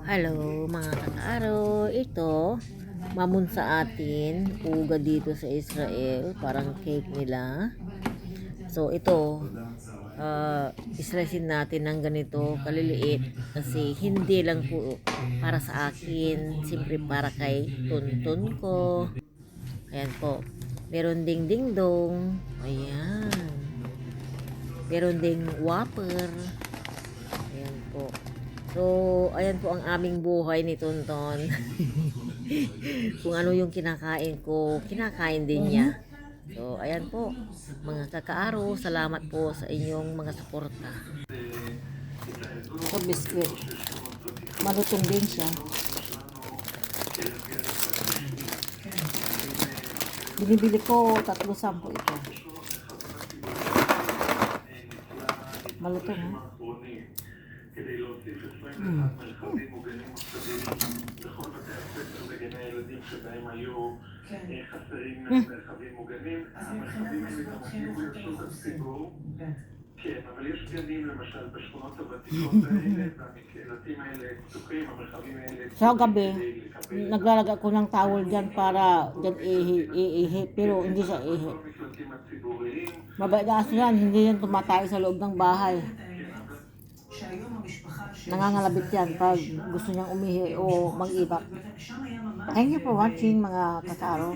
Hello mga kakaaro, ito mamon sa atin, uga dito sa Israel, parang cake nila. So ito, islicein natin ng ganito kaliliit kasi hindi lang po para sa akin, siyempre para kay tuntun ko. Ayan po, meron ding dingdong, ayan, meron ding whopper, ayan po. So, ayan po ang aming buhay ni Tonton. Kung ano yung kinakain ko, kinakain din niya. So, ayan po, mga kakaaro, salamat po sa inyong mga suporta. Ito biskwit. Malutong din siya. Binibili ko 3-10 ito. Malutong ha. כדי להוסיף 21 מרחבים מוגנים מוסדיים בכל בתי הספר וגני הילדים שבהם היו חסרים מרחבים מוגנים. המרחבים האלה גם הופיעו לרשות הציבור. כן, אבל יש גנים למשל בשכונות הוותיקות האלה והמקלטים האלה פתוחים, המרחבים האלה Sa gabi, naglalagay ko ng towel dyan para dyan ihi, pero hindi siya ihi. המקלטים הציבוריים. Mabaidaas yan, hindi yan tumatayo sa loob ng bahay. Nangangalabit yan pag gusto niyang umihi o mag-ibak. Thank you for watching mga kasaro.